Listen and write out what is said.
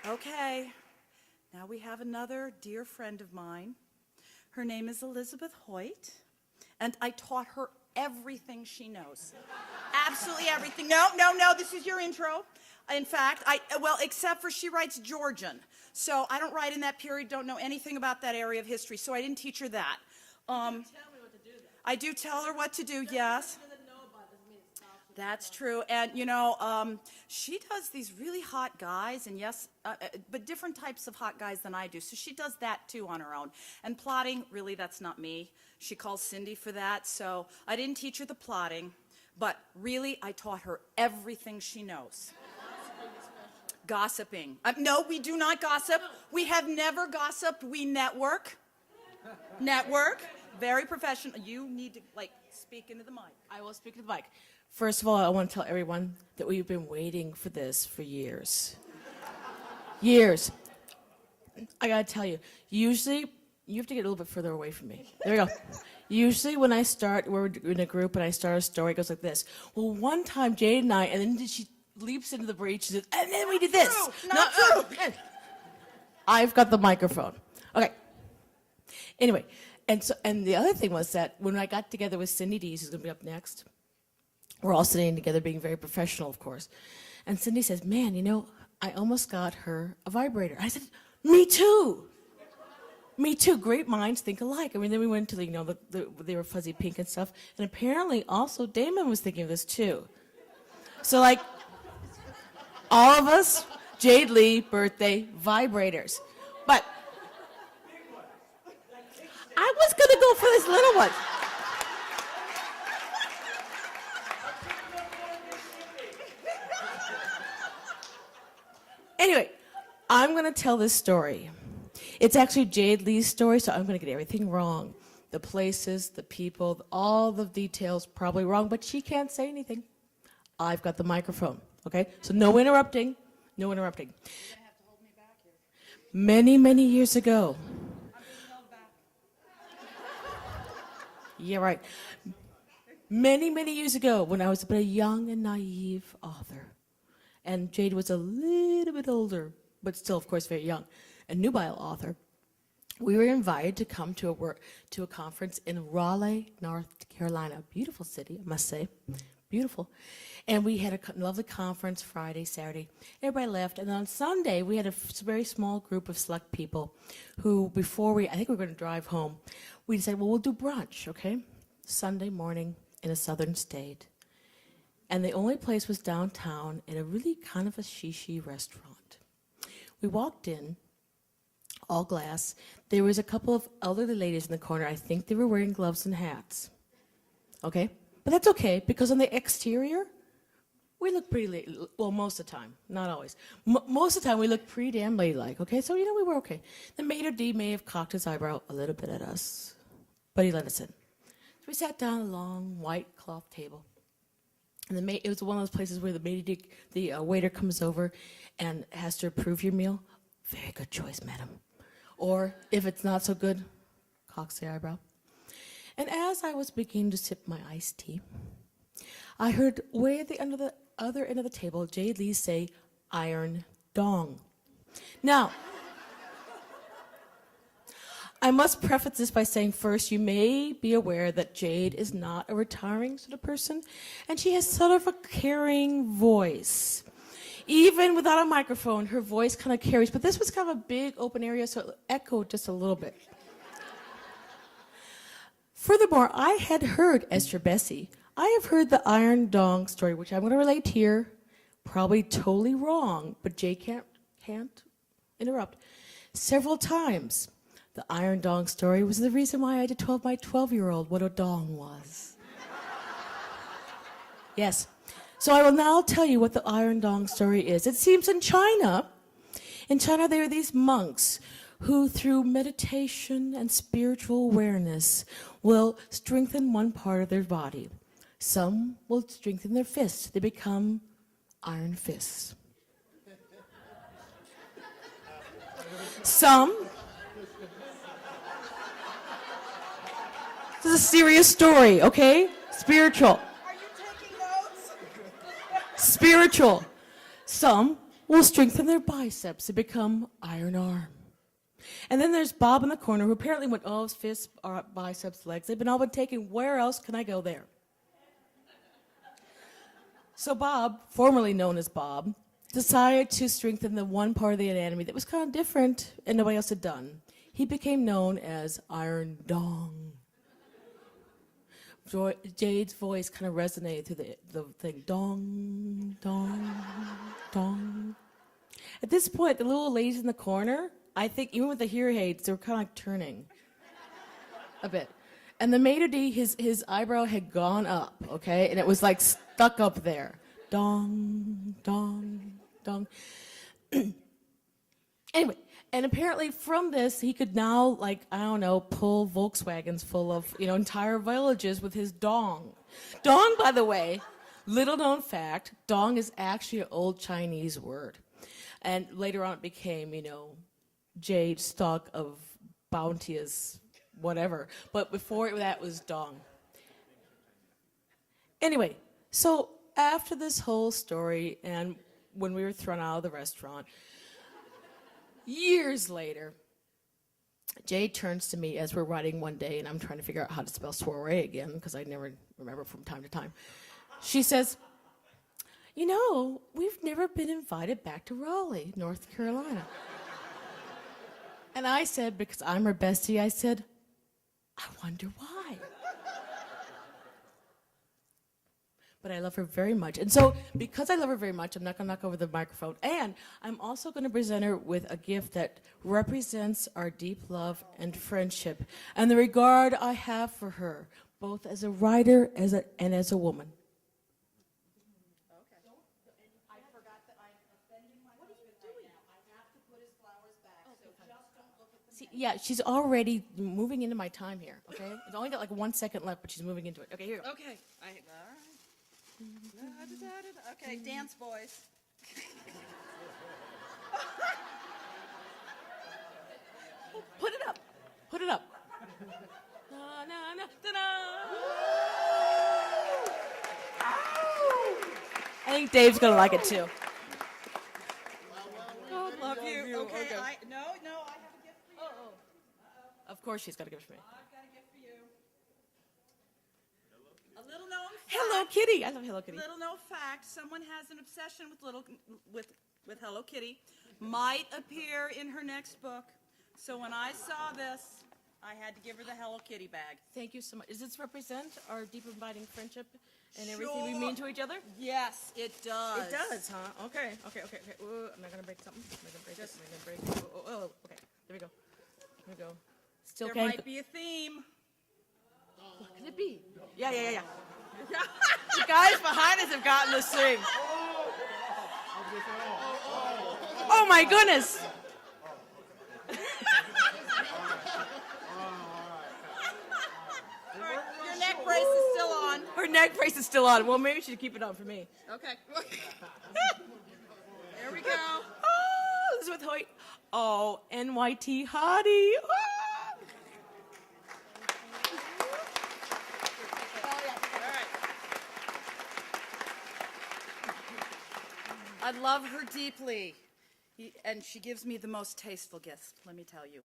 Okay, now we have another dear friend of mine. Her name is Elizabeth Hoyt, and I taught her everything she knows. Absolutely everything. No, this is your intro. In fact, except for she writes Georgian. So I don't write in that period, don't know anything about that area of history, so I didn't teach her that. You tell me what to do then. I do tell her what to do, yes. She doesn't know about this means stop. That's true. And, she does these really hot guys, and yes, but different types of hot guys than I do. So she does that, too, on her own. And plotting, really, that's not me. She calls Cindy for that. So I didn't teach her the plotting, but really, I taught her everything she knows. Gossiping. No, we do not gossip. We have never gossiped. We network. Very professional. You need to, speak into the mic. I will speak to the mic. First of all, I want to tell everyone that we've been waiting for this for years. Years. I gotta tell you, usually, you have to get a little bit further away from me. There we go. Usually when we're in a group and I start a story, it goes like this. Well, one time Jade and I, and then she leaps into the breach, she says, and then we did this. Not true. I've got the microphone. Okay. Anyway, and the other thing was that when I got together with Cindy Dees, who's gonna be up next, we're all sitting together being very professional, of course. And Cindy says, man, I almost got her a vibrator. I said, me too. Me too. Great minds think alike. I mean, then we went to they were fuzzy pink and stuff. And apparently also Damon was thinking of this too. So all of us, Jade Lee, birthday, vibrators. But I was going to go for this little one. Anyway, I'm going to tell this story. It's actually Jade Lee's story, so I'm going to get everything wrong. The places, the people, all the details probably wrong, but she can't say anything. I've got the microphone, okay? So no interrupting, no interrupting. You're going to have to hold me back here. Many, many years ago. I'm being held back. Yeah, right. Many, many years ago, when I was a young and naive author, and Jade was a little bit older, but still, of course, very young, a nubile author, we were invited to come to a conference in Raleigh, North Carolina. Beautiful city, I must say. Beautiful. And we had a lovely conference Friday, Saturday. Everybody left. And then on Sunday, we had a very small group of select people who, I think we were going to drive home, we decided, well, we'll do brunch, okay? Sunday morning in a southern state. And the only place was downtown in a really kind of a shishi restaurant. We walked in, all glass. There was a couple of elderly ladies in the corner. I think they were wearing gloves and hats. Okay? But that's okay, because on the exterior, we look pretty well, most of the time, not always. Most of the time, we look pretty damn ladylike, okay? So, we were okay. The maitre d' may have cocked his eyebrow a little bit at us, but he let us in. So we sat down at a long white cloth table. And it was one of those places where the waiter comes over and has to approve your meal. Very good choice, madam. Or if it's not so good, cocks the eyebrow. And as I was beginning to sip my iced tea, I heard way at the other end of the table, Jade Lee say, iron dong. Now, I must preface this by saying first, you may be aware that Jade is not a retiring sort of person, and she has sort of a carrying voice. Even without a microphone, her voice kind of carries, but this was kind of a big open area, so it echoed just a little bit. Furthermore, I had heard, Esther Bessie, I have heard the iron dong story, which I'm going to relate here, probably totally wrong, but Jade can't interrupt, several times. The iron dong story was the reason why I had to tell my 12-year-old what a dong was. Yes. So I will now tell you what the iron dong story is. It seems in China there are these monks who, through meditation and spiritual awareness, will strengthen one part of their body. Some will strengthen their fists. They become iron fists. Some... This is a serious story, okay? Spiritual. Are you taking notes? Spiritual. Some will strengthen their biceps and become iron arm. And then there's Bob in the corner, who apparently went, oh, fists, biceps, legs. They've been all been taken. Where else can I go there? So Bob, formerly known as Bob, decided to strengthen the one part of the anatomy that was kind of different and nobody else had done. He became known as Iron Dong. Jade's voice kind of resonated through the thing. Dong, dong, dong. At this point, the little ladies in the corner, I think even with the hearing aids, they were kind of like turning a bit. And the maitre d', his eyebrow had gone up, okay? And it was like stuck up there. Dong, dong, dong. Anyway, and apparently from this, he could now, like, I don't know, pull Volkswagens full of, entire villages with his dong. Dong, by the way, little known fact, dong is actually an old Chinese word. And later on it became, jade, stalk of bounteous whatever. But before that was dong. Anyway, so after this whole story and when we were thrown out of the restaurant, years later, Jade turns to me as we're riding one day, and I'm trying to figure out how to spell soiree again because I never remember from time to time. She says, we've never been invited back to Raleigh, North Carolina. And I said, because I'm her bestie, I said, I wonder why. But I love her very much. And so, because I love her very much, I'm not going to knock over the microphone. And I'm also going to present her with a gift that represents our deep love and friendship and the regard I have for her, both as a writer and as a woman. Okay. I forgot that I'm offending my husband right now. I have to put his flowers back, so just don't look at the... See, yeah, she's already moving into my time here, okay? It's only got like 1 second left, but she's moving into it. Okay, here you go. Okay. All right. Okay, dance, boys. Put it up. Put it up. Na, na, na, da-da. I think Dave's going to like it too. God love you. Okay, Okay. no, I have a gift for you. Of course she's got a gift for me. I've got a gift for you. A little known fact. Hello Kitty. I love Hello Kitty. Little known fact, someone has an obsession with Hello Kitty. Might appear in her next book. So when I saw this, I had to give her the Hello Kitty bag. Thank you so much. Does this represent our deep inviting friendship and everything we mean to each other? Yes, it does. It does, huh? Okay. Ooh, I'm not gonna break something. I'm not gonna break it. Oh, okay. There we go. Here we go. Still There can't. might be a theme. What could it be? Yeah. The guys behind us have gotten this thing. Oh my goodness. Your neck brace is still on. Her neck brace is still on. Well, maybe she should keep it on for me. Okay. There we go. Oh, this is with Hoyt. Oh, NYT hottie. Oh. I love her deeply. And she gives me the most tasteful gifts, let me tell you.